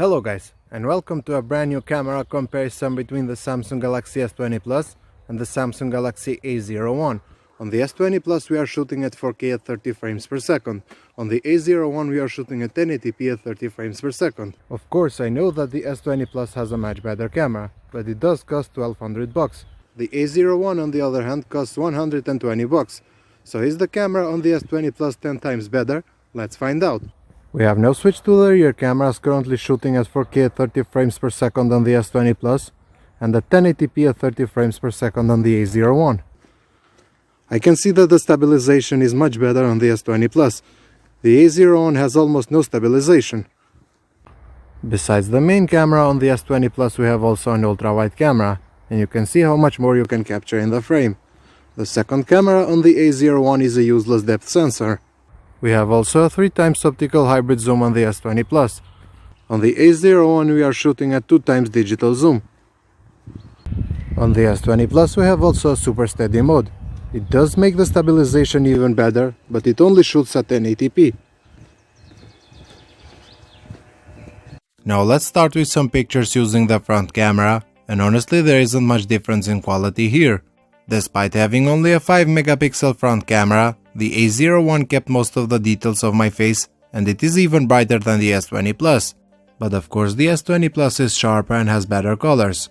Hello guys, and welcome to a brand new camera comparison between the Samsung Galaxy S20 Plus and the Samsung Galaxy A01. On the S20 Plus we are shooting at 4K at 30 frames per second. On the A01 we are shooting at 1080p at 30 frames per second. Of course, I know that the S20 Plus has a much better camera, but it does cost $1200. The A01 on the other hand costs $120. So is the camera on the S20 Plus 10 times better? Let's find out. We have now switched to the rear cameras, currently shooting at 4K at 30 frames per second on the S20 Plus and at 1080p at 30 frames per second on the A01. I can see that the stabilization is much better on the S20 Plus. The A01 has almost no stabilization. Besides the main camera on the S20 Plus, we have also an ultra-wide camera, and you can see how much more you can capture in the frame. The second camera on the A01 is a useless depth sensor. We have also a 3x optical hybrid zoom on the S20 Plus. On the A01 we are shooting at 2x digital zoom. On the S20 Plus we have also a super steady mode. It does make the stabilization even better, but it only shoots at 1080p. Now let's start with some pictures using the front camera, and honestly there isn't much difference in quality here. Despite having only a 5 megapixel front camera, the A01 kept most of the details of my face, and it is even brighter than the S20 Plus. But of course the S20 Plus is sharper and has better colors.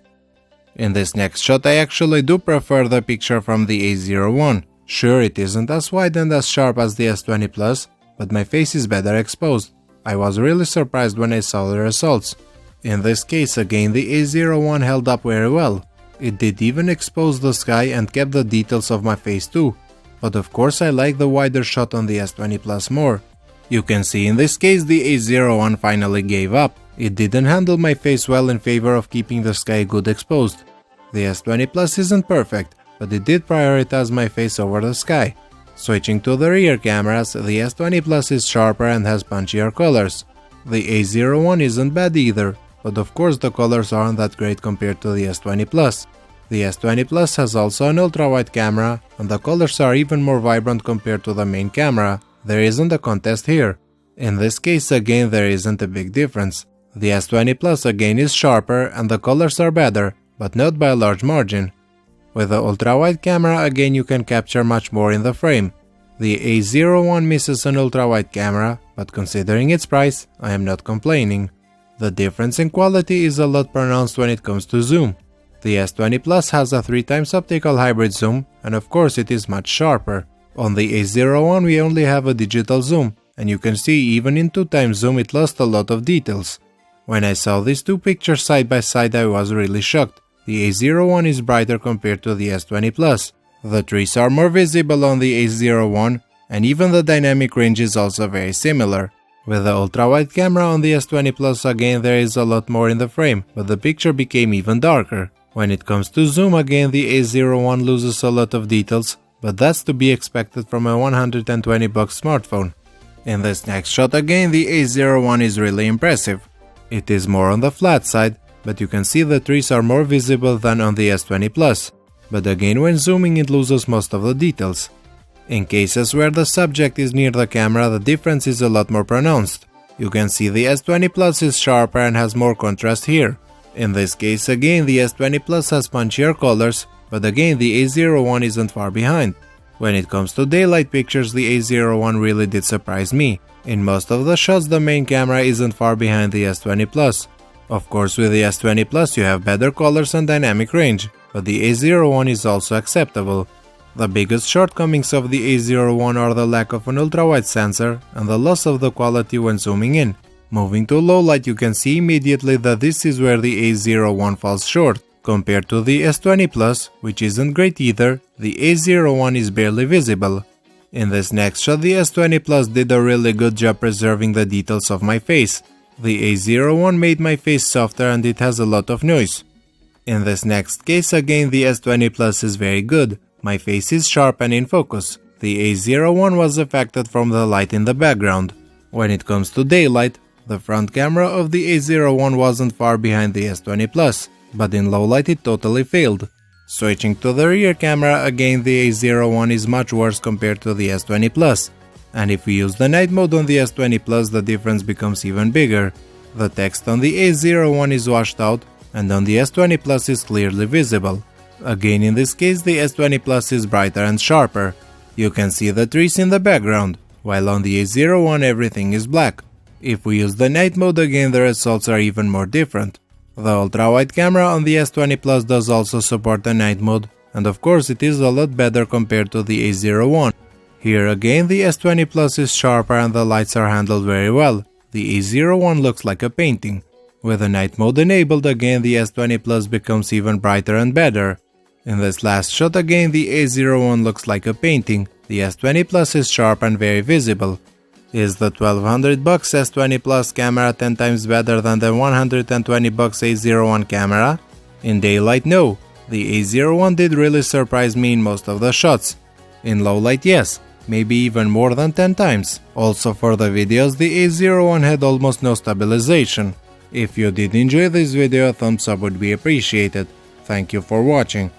In this next shot I actually do prefer the picture from the A01. Sure, it isn't as wide and as sharp as the S20 Plus, but my face is better exposed. I was really surprised when I saw the results. In this case again the A01 held up very well. It did even expose the sky and kept the details of my face too. But of course I like the wider shot on the S20 Plus more. You can see in this case the A01 finally gave up. It didn't handle my face well in favor of keeping the sky good exposed. The S20 Plus isn't perfect, but it did prioritize my face over the sky. Switching to the rear cameras, the S20 Plus is sharper and has punchier colors. The A01 isn't bad either, but of course the colors aren't that great compared to the S20 Plus. The S20 Plus has also an ultra-wide camera, and the colors are even more vibrant compared to the main camera. There isn't a contest here. In this case again there isn't a big difference. The S20 Plus again is sharper and the colors are better, but not by a large margin. With the ultra-wide camera again you can capture much more in the frame. The A01 misses an ultra-wide camera, but considering its price, I am not complaining. The difference in quality is a lot pronounced when it comes to zoom. The S20 Plus has a 3x optical hybrid zoom, and of course it is much sharper. On the A01 we only have a digital zoom, and you can see even in 2x zoom it lost a lot of details. When I saw these two pictures side by side I was really shocked. The A01 is brighter compared to the S20 Plus. The trees are more visible on the A01, and even the dynamic range is also very similar. With the ultra-wide camera on the S20 Plus again there is a lot more in the frame, but the picture became even darker. When it comes to zoom again the A01 loses a lot of details, but that's to be expected from a $120 smartphone. In this next shot again the A01 is really impressive. It is more on the flat side, but you can see the trees are more visible than on the S20 Plus. But again when zooming it loses most of the details. In cases where the subject is near the camera the difference is a lot more pronounced. You can see the S20 Plus is sharper and has more contrast here. In this case again the S20 Plus has punchier colors, but again the A01 isn't far behind. When it comes to daylight pictures the A01 really did surprise me. In most of the shots the main camera isn't far behind the S20 Plus. Of course with the S20 Plus you have better colors and dynamic range, but the A01 is also acceptable. The biggest shortcomings of the A01 are the lack of an ultra-wide sensor and the loss of the quality when zooming in. Moving to low light you can see immediately that this is where the A01 falls short. Compared to the S20 Plus, which isn't great either, the A01 is barely visible. In this next shot the S20 Plus did a really good job preserving the details of my face. The A01 made my face softer and it has a lot of noise. In this next case again the S20 Plus is very good. My face is sharp and in focus. The A01 was affected from the light in the background. When it comes to daylight, the front camera of the A01 wasn't far behind the S20 Plus, but in low light it totally failed. Switching to the rear camera again the A01 is much worse compared to the S20 Plus. And if we use the night mode on the S20 Plus the difference becomes even bigger. The text on the A01 is washed out, and on the S20 Plus is clearly visible. Again, in this case, the S20 Plus is brighter and sharper. You can see the trees in the background, while on the A01 everything is black. If we use the night mode again, the results are even more different. The ultra-wide camera on the S20 Plus does also support the night mode, and of course it is a lot better compared to the A01. Here again the S20 Plus is sharper and the lights are handled very well. The A01 looks like a painting. With the night mode enabled again, the S20 Plus becomes even brighter and better. In this last shot again, the A01 looks like a painting. The S20 Plus is sharp and very visible. Is the $1200 S20 Plus camera 10 times better than the $120 A01 camera? In daylight, no. The A01 did really surprise me in most of the shots. In low light, yes, maybe even more than 10 times. Also for the videos, the A01 had almost no stabilization. If you did enjoy this video, a thumbs up would be appreciated. Thank you for watching.